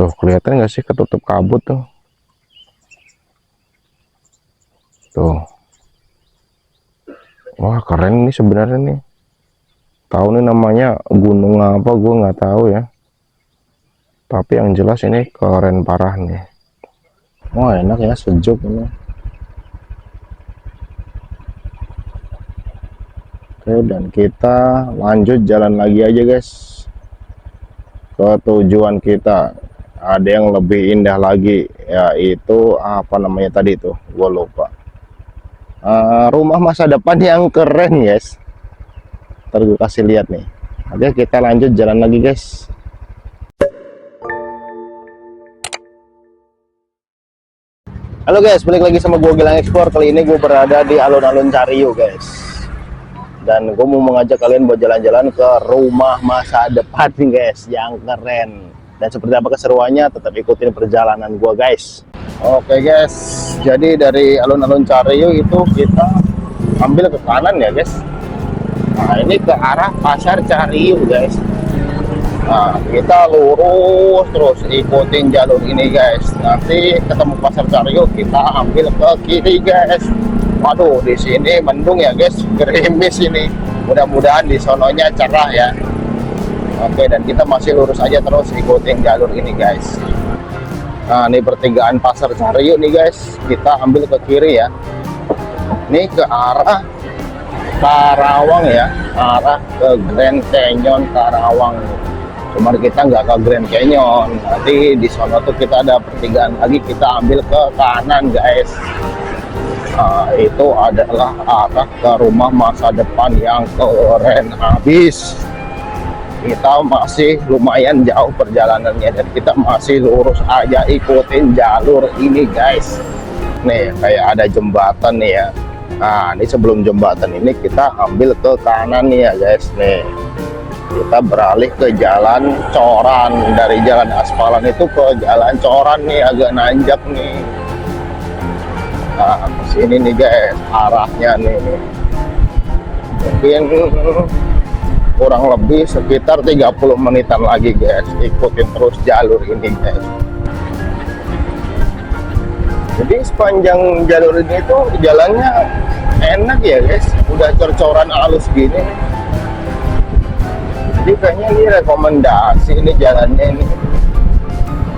Tuh kelihatan nggak sih ketutup kabut tuh? Tuh. Wah keren nih sebenarnya nih. Tahu nih namanya gunung apa gue nggak tahu ya. Tapi yang jelas ini keren parah nih. Wah enak ya, sejuk ini. Oke, dan kita lanjut jalan lagi aja guys ke tujuan kita. Ada yang lebih indah lagi, yaitu apa namanya tadi tuh, gue lupa. Rumah masa depan yang keren guys. Ntar gue kasih lihat nih. Oke, kita lanjut jalan lagi guys. Halo guys, balik lagi sama gue Gilang Explore. Kali ini gue berada di alun-alun Cariyou guys. Dan gue mau mengajak kalian buat jalan-jalan ke rumah masa depan guys, yang keren. Dan seperti apa keseruannya, tetap ikutin perjalanan gue guys. Oke guys, jadi dari alun-alun Cariyou itu kita ambil ke kanan ya guys. Nah ini ke arah pasar Cariyou guys. Nah kita lurus terus ikutin jalur ini guys. Nanti ketemu pasar Cariyou, kita ambil ke kiri guys. Waduh, di sini mendung ya guys, gerimis ini. Mudah-mudahan di sononya cerah ya. Oke, dan kita masih lurus aja terus ikutin jalur ini guys. Nah, ini pertigaan pasar Cariyou nih guys. Kita ambil ke kiri ya. Ini ke arah Karawang ya, arah ke Grand Canyon Karawang. Cuman kita nggak ke Grand Canyon. Nanti di sono tuh kita ada pertigaan lagi, kita ambil ke kanan guys. Itu adalah arah ke rumah masa depan yang keren habis. Kita masih lumayan jauh perjalanannya dan kita masih lurus aja ikutin jalur ini guys. Nih kayak ada jembatan nih ya. Nah ini sebelum jembatan ini kita ambil ke kanan nih ya guys. Nih kita beralih ke jalan coran, dari jalan aspalan itu ke jalan coran nih, agak nanjak nih. Nah kesini nih guys arahnya nih, mungkin kurang lebih sekitar 30 menitan lagi guys. Ikutin terus jalur ini guys. Jadi sepanjang jalur ini tuh jalannya enak ya guys, udah cor-coran halus gini. Jadi kayaknya ini rekomendasi ini jalannya ini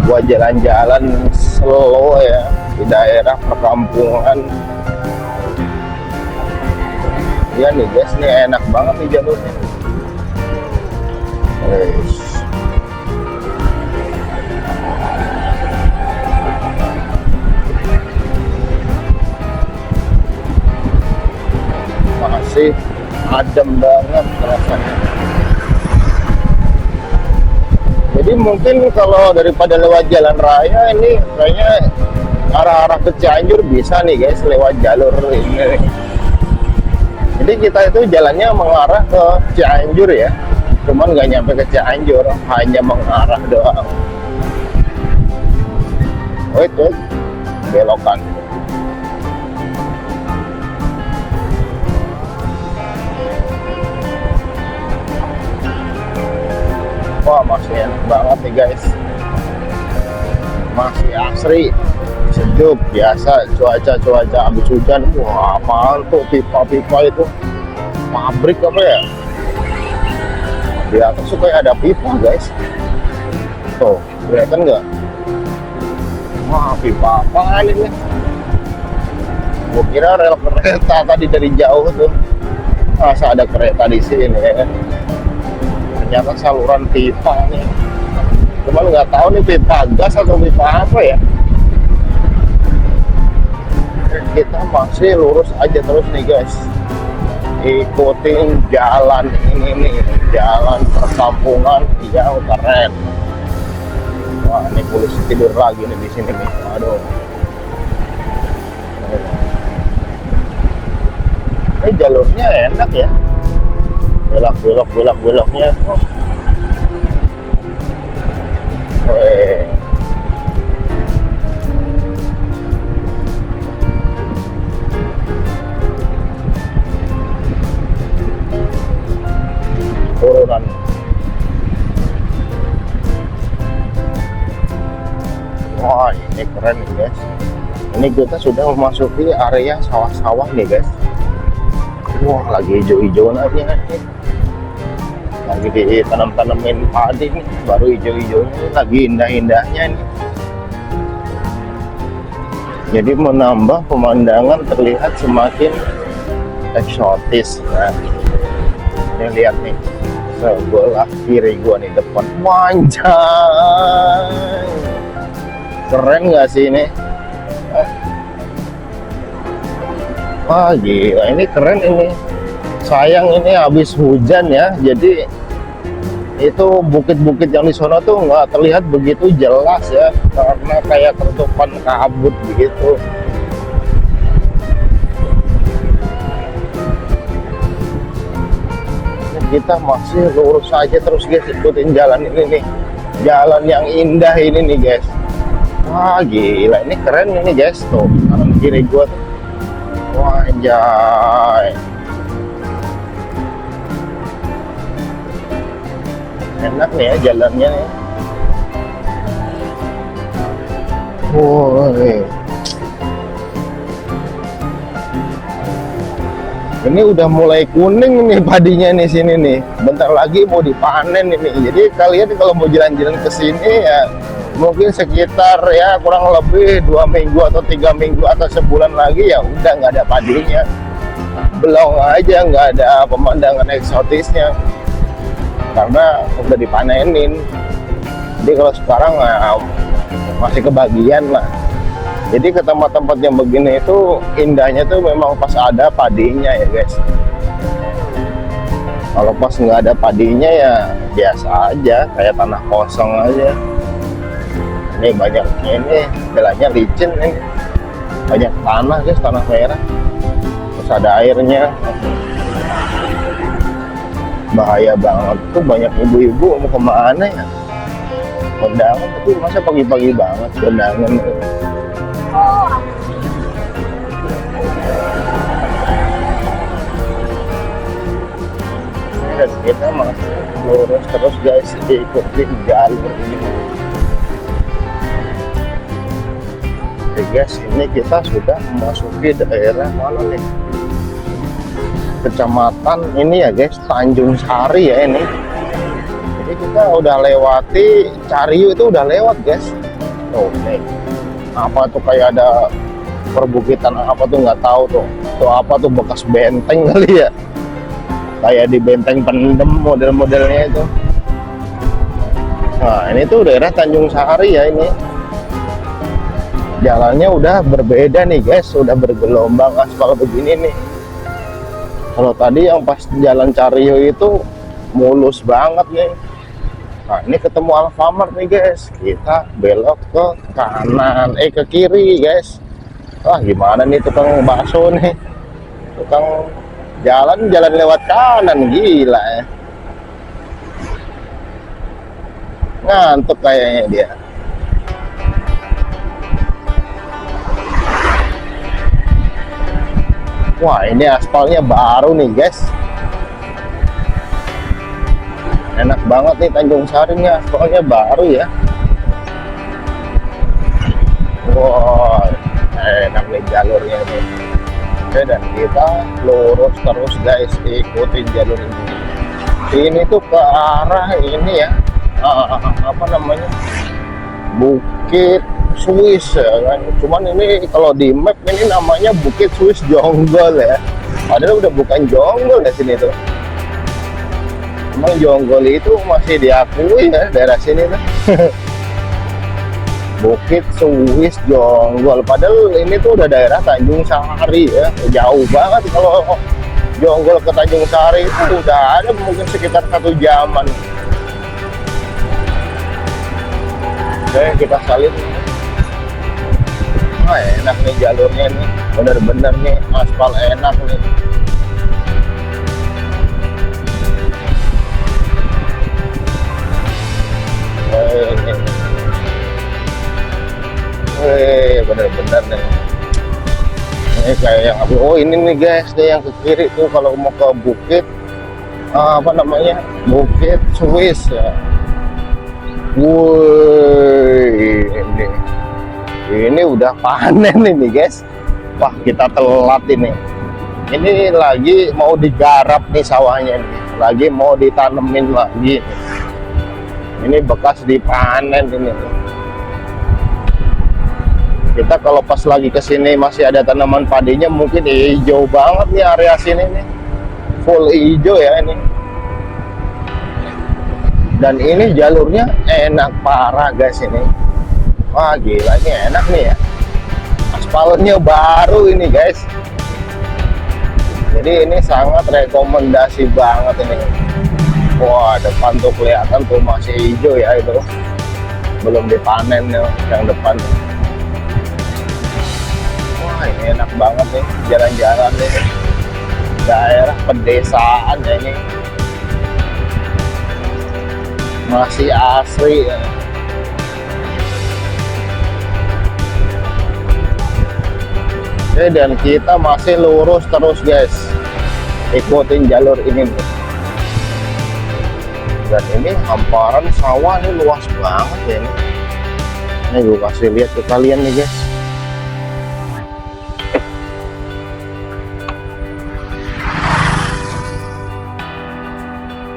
buat jalan-jalan slow ya di daerah perkampungan. Ya nih guys, ini enak banget nih jalurnya. Masih adem banget rasanya. Jadi mungkin kalau daripada lewat jalan raya ini kayaknya arah-arah ke Cianjur bisa nih guys lewat jalur ini. Jadi kita itu jalannya mengarah ke Cianjur ya, cuman nggak nyampe ke Cianjur, hanya mengarah doang. Oh itu belokan. Wah masih enak banget nih guys, masih asri, sejuk biasa. Cuaca habis hujan. Wah apaan tuh pipa-pipa itu, pabrik apa ya? Di atas tuh kayak ada pipa guys. Tuh kelihatan nggak? Wah pipa apaan ini? Gua kira rel kereta tadi dari jauh tuh. Masa ada kereta di sini ya? Ternyata saluran pipa nih. Cuman nggak tahu nih pipa gas atau pipa apa ya. Kita masih lurus aja terus nih guys, ikutin jalan ini nih, jalan perkampungan yang keren. Wah ini polisi tidur lagi nih di sini nih. Aduh. Ini jalurnya enak ya, beloknya. Turunan. Wah, ini keren nih guys. Ini kita sudah memasuki area sawah-sawah nih guys. Wah, lagi hijau-hijau aja nih. Lagi ditanam-tanamin padi nih, baru hijau-hijaunya, lagi indah-indahnya nih. Jadi menambah pemandangan terlihat semakin eksotis. Nah, ini lihat nih, sebelah kiri gua nih depan, wanjay, keren nggak sih ini? Wah gila, ini keren ini. Sayang ini habis hujan ya, jadi itu bukit-bukit yang di sana tuh nggak terlihat begitu jelas ya, karena kayak ketutupan kabut begitu. Kita masih lurus aja terus guys, ikutin jalan ini nih, jalan yang indah ini nih guys. Wah gila, ini keren ini guys, tuh kanan kiri gua tuh. Wah anjay, enak nih ya jalannya nih. Woi, ini udah mulai kuning nih padinya nih sini nih. Bentar lagi mau dipanen ini. Jadi kalian kalau mau jalan-jalan ke sini ya mungkin sekitar ya kurang lebih 2 minggu atau 3 minggu atau sebulan lagi ya udah nggak ada padinya. Belum aja nggak ada pemandangan eksotisnya karena udah dipanenin. Jadi kalau sekarang masih kebagian lah. Jadi ke tempat-tempat yang begini itu indahnya tuh memang pas ada padinya ya guys. Kalau pas nggak ada padinya ya biasa aja, kayak tanah kosong aja. Ini banyak, ini jalannya licin ini, banyak tanah guys, tanah merah, terus ada airnya. Bahaya banget tuh, banyak ibu-ibu mau kemana ya, kondangan, tapi masa pagi-pagi banget kondangan. Dan kita masih lurus terus guys, ikutin jalur ini. Oke guys, ini kita sudah memasuki daerah mana nih? Kecamatan ini ya guys, Tanjung Sari ya ini. Jadi kita udah lewati Cariu, itu udah lewat guys. Oh nih, apa tuh kayak ada perbukitan apa tuh nggak tahu tuh. Tuh apa tuh bekas benteng kali ya? Kayak di Benteng Pendem model-modelnya itu. Nah ini tuh daerah Tanjung Sari ya ini. Jalannya udah berbeda nih guys, udah bergelombang aspal begini nih. Kalau tadi yang pas jalan Cariu itu mulus banget nih. Nah ini ketemu Alfamart nih guys, kita belok ke kanan, ke kiri guys. Wah gimana nih tukang bakso nih, tukang jalan lewat kanan, gila ya. Ngantuk kayaknya dia. Wah ini aspalnya baru nih guys, enak banget nih Tanjung Sari nih, aspalnya baru ya. Wah enak nih jalurnya nih. Oke, dan kita lurus terus guys, ikutin jalur ini. Ini tuh ke arah ini ya, apa namanya, Bukit Swiss ya kan. Cuman ini kalau di map ini namanya Bukit Swiss Jonggol ya, padahal udah bukan Jonggol ya sini tuh. Emang Jonggol itu masih diakui ya daerah sini tuh. Bukit Swiss Jonggol, padahal ini tuh udah daerah Tanjung Sari ya. Jauh banget, kalau Jonggol ke Tanjung Sari itu udah ada mungkin sekitar 1 jaman. Oke, kita salin. Wah enak nih jalurnya nih, bener-bener nih aspal enak nih. Bener-bener nih. Ini kayak yang oh ini nih guys, nih yang ke kiri tuh kalau mau ke bukit apa namanya, Bukit Swiss ya. Woi ini udah panen ini guys. Wah, kita telat ini. Ini lagi mau digarap nih sawahnya nih. Lagi mau ditanemin lagi. Ini bekas dipanen ini. Kita kalau pas lagi kesini masih ada tanaman padinya, mungkin hijau banget nih area sini nih. Full hijau ya ini. Dan ini jalurnya enak parah guys ini. Wah gila, ini enak nih ya. Aspalnya baru ini guys. Jadi ini sangat rekomendasi banget ini. Wah, depan tuh kelihatan tuh masih hijau ya itu. Belum dipanen ya yang depan. Wah, ini enak banget nih jalan-jalan nih. Daerah pedesaan ya ini. Masih asri ya. Oke, dan kita masih lurus terus guys, ikutin jalur ini nih. Dan ini hamparan sawah ini luas banget ya ini. Ini gue kasih lihat ke kalian nih guys.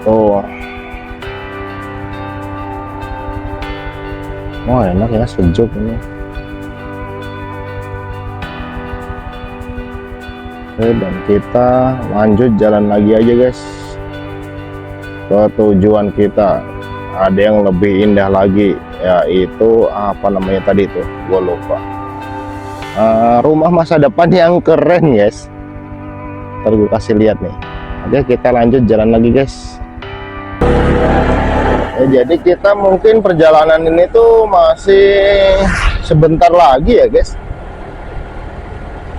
Oh, wah enak ya, sejuk ini. Oke, dan kita lanjut jalan lagi aja guys ke tujuan kita. Ada yang lebih indah lagi, yaitu apa namanya tadi tuh, gue lupa. Rumah masa depan yang keren guys. Ntar gue kasih lihat nih. Oke, kita lanjut jalan lagi guys. Jadi kita mungkin perjalanan ini tuh masih sebentar lagi ya guys,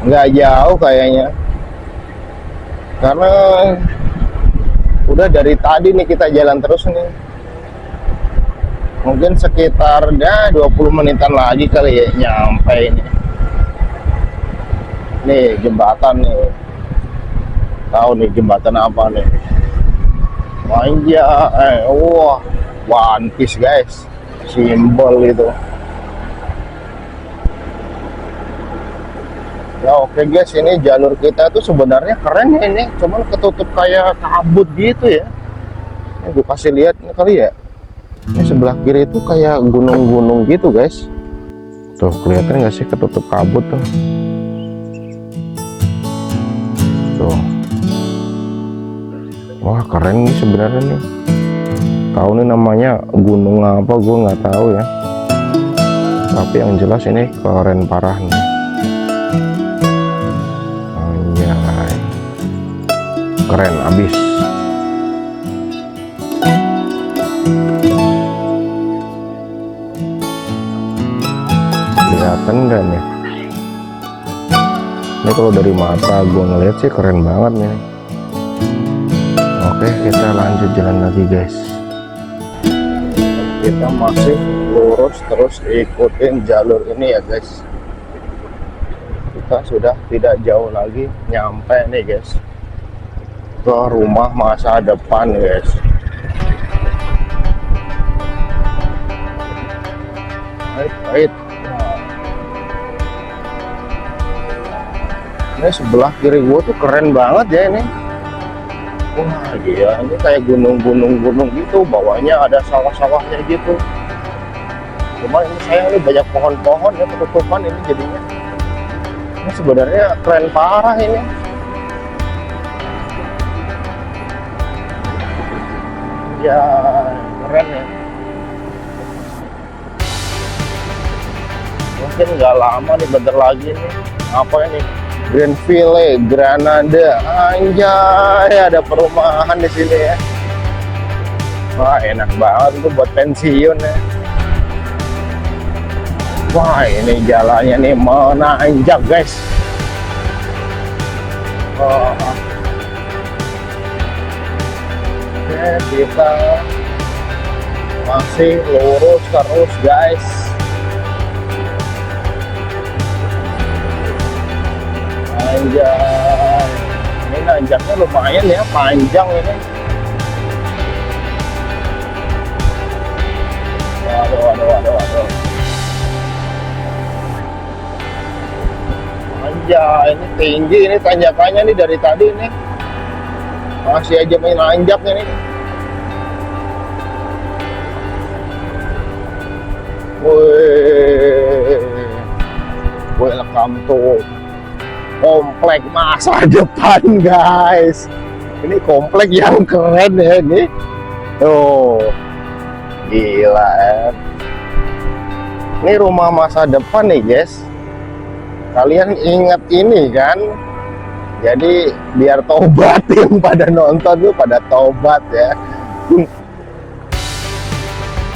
nggak jauh kayaknya, karena udah dari tadi nih kita jalan terus nih. Mungkin sekitar 20 menitan lagi kali ya nyampe ini. Nih jembatan nih, tahu nih jembatan apa nih? Manja, wah, One Piece guys, simbol itu. Ya oke guys, ini jalur kita tuh sebenarnya keren ya ini, cuman ketutup kayak kabut gitu ya. Ini gue kasih lihat ini kali ya. Ini sebelah kiri itu kayak gunung-gunung gitu guys. Tuh kelihatan nggak sih ketutup kabut tuh? Tuh. Wah keren nih sebenarnya nih. Tahu nih namanya gunung apa gue nggak tahu ya. Tapi yang jelas ini keren parah nih. Anjay. Keren abis. Kelihatan nggak nih? Ini kalau dari mata gue ngeliat sih keren banget nih. Oke, kita lanjut jalan lagi guys. Kita masih lurus terus ikutin jalur ini ya guys. Kita sudah tidak jauh lagi nyampe nih guys ke rumah masa depan guys. Baik. Ini sebelah kiri gua tuh keren banget ya ini. Wah gila, ini kayak gunung-gunung gitu, bawahnya ada sawah-sawahnya gitu. Cuma ini sayang nih banyak pohon-pohon ya, ketutupan ini jadinya. Ini sebenarnya keren parah ini. Ya keren ya. Mungkin nggak lama nih, bentar lagi nih. Apa ini? Greenville, Granada, anjay, ada perumahan di sini ya. Wah enak banget itu buat pensiun ya. Wah ini jalannya nih menanjak guys. Oke, kita masih lurus terus guys. Anjay, ini nanjaknya lumayan ya, panjang ini. Waduh. Ya ini tinggi, ini tanjakannya nih dari tadi nih masih aja main nanjaknya nih. Wih, welcome to komplek masa depan guys. Ini komplek yang keren ya ini. Oh, gila ya. Ini rumah masa depan nih guys. Kalian ingat ini kan? Jadi biar tobat yang pada nonton tuh pada tobat ya.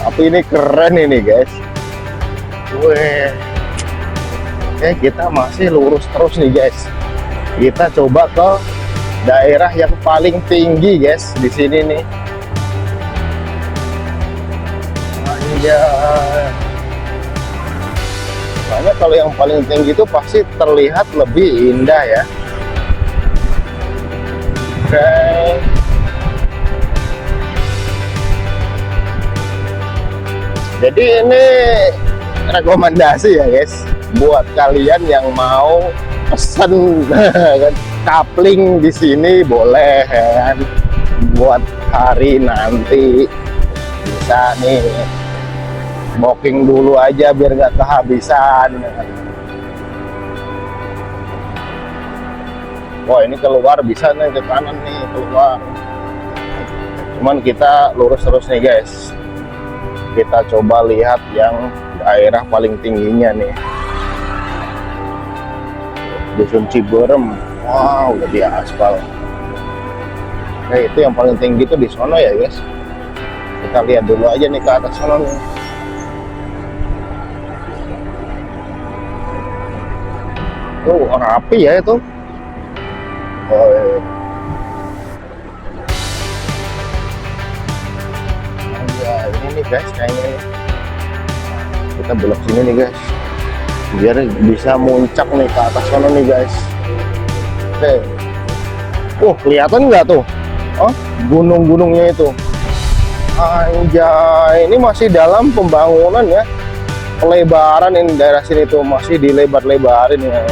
Tapi ini keren ini guys. Wih. Kita masih lurus terus nih guys. Kita coba ke daerah yang paling tinggi guys di sini nih. Anjay. Soalnya kalau yang paling tinggi itu pasti terlihat lebih indah ya. Oke. Jadi ini rekomendasi ya guys buat kalian yang mau pesen kapling di sini boleh kan, buat hari nanti bisa nih booking dulu aja biar nggak kehabisan. Wah ini keluar bisa nih ke kanan nih keluar, cuman kita lurus terus nih guys. Kita coba lihat yang daerah paling tingginya nih, Dusun Ciberem. Wow, udah di aspal. Itu yang paling tinggi tuh di sono ya guys. Kita lihat dulu aja nih ke atas sono nih. Tuh rapi ya itu. Oh, ini nih guys kayaknya nih. Kita belok sini nih guys biar bisa muncak nih ke atas sana nih guys. Oke, kelihatan nggak tuh gunung-gunungnya itu? Anjay, ini masih dalam pembangunan ya, pelebaran ini daerah sini tuh masih dilebar-lebarin ya.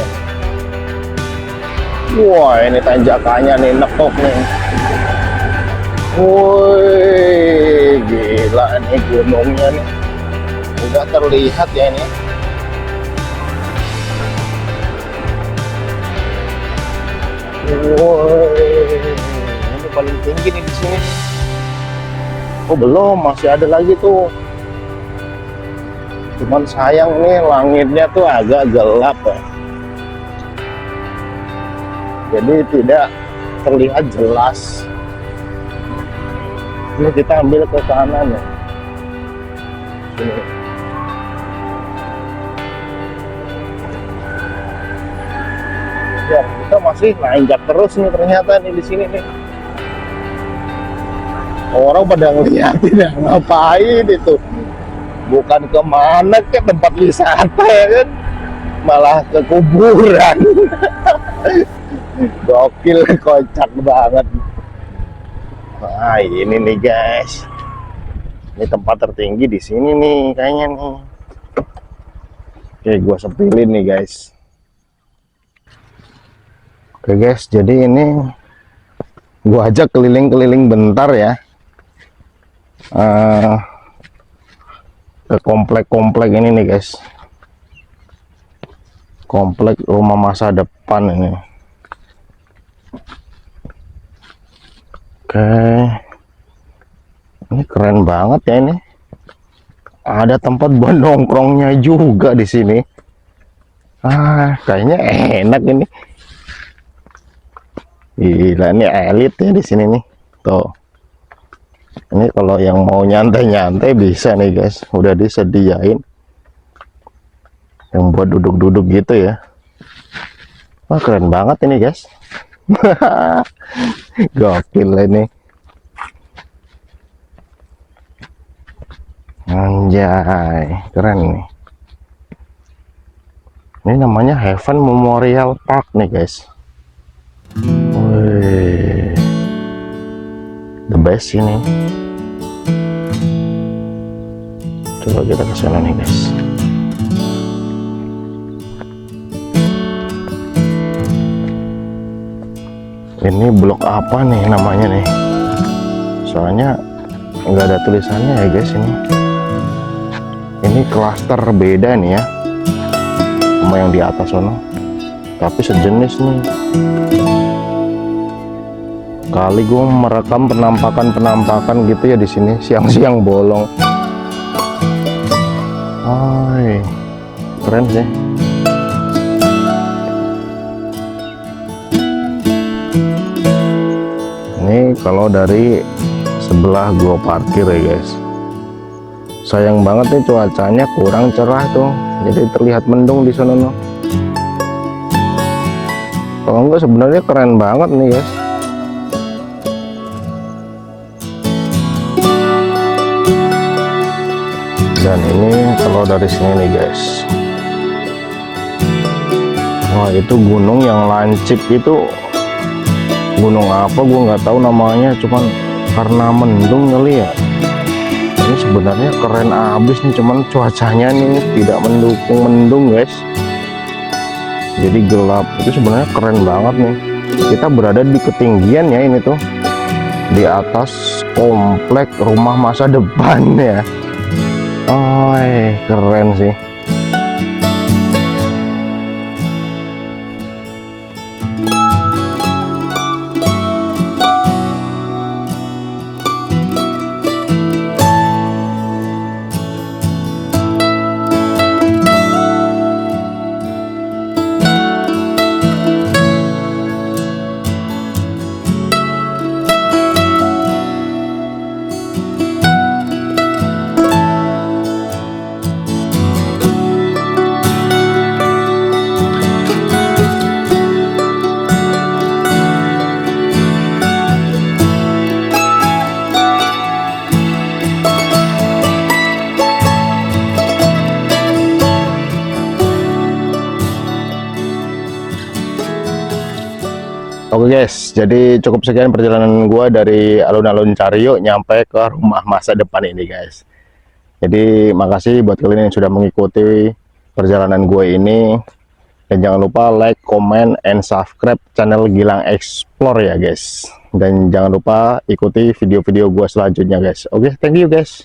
Wah ini tanjakannya nih nekok nih. Woi, gila nih gunungnya nih. Udah terlihat ya ini. Woi, ini paling tinggi nih di sini. Oh belum, masih ada lagi tuh. Cuman sayang nih langitnya tuh agak gelap ya. Jadi tidak terlihat jelas. Ini kita ambil ke kanan ya. Sini. Ya, kita masih nanjak terus nih ternyata nih di sini nih. Orang pada ngeliatin ya, ngapain itu? Bukan kemana ke tempat wisata ya kan? Malah ke kuburan. Gokil, kocak banget. Nah, ini nih guys. Ini tempat tertinggi di sini nih kayaknya nih. Oke, gua sepilin nih guys. Oke guys, jadi ini gua ajak keliling-keliling bentar ya. Ke komplek-komplek ini nih guys. Komplek rumah masa depan ini. Oke, ini keren banget ya ini. Ada tempat buat nongkrongnya juga di sini. Kayaknya enak ini. Gila, ini elit ya di sini nih. Tuh. Ini kalau yang mau nyantai-nyantai bisa nih guys. Udah disediain. Yang buat duduk-duduk gitu ya. Wah, keren banget ini guys. Gokil ini. Anjay, keren nih. Ini namanya Heaven Memorial Park nih guys. Wih, the best ini. Coba kita ke sana nih guys. Ini blok apa nih namanya nih? Soalnya nggak ada tulisannya ya guys ini. Ini klaster beda nih ya, sama yang di atas sono. Tapi sejenis nih. Kali gue merekam penampakan gitu ya di sini siang-siang bolong. Hai, keren sih. Ini kalau dari sebelah gua parkir ya guys. Sayang banget nih cuacanya kurang cerah tuh, jadi terlihat mendung di sana no. Kalau enggak sebenarnya keren banget nih guys. Dan ini kalau dari sini nih guys, wah itu gunung yang lancip itu, gunung apa gue nggak tahu namanya, cuman karena mendung kali ya. Ini sebenarnya keren abis nih, cuman cuacanya nih tidak mendukung mendung guys, jadi gelap. Itu sebenarnya keren banget nih. Kita berada di ketinggian ya, ini tuh di atas komplek rumah masa depan ya. Oh, keren sih. Oke guys, jadi cukup sekian perjalanan gua dari alun-alun Cariyuk nyampe ke rumah masa depan ini guys. Jadi makasih buat kalian yang sudah mengikuti perjalanan gue ini, dan jangan lupa like, comment, and subscribe channel Gilang Explore ya guys. Dan jangan lupa ikuti video-video gua selanjutnya guys. Oke, thank you guys.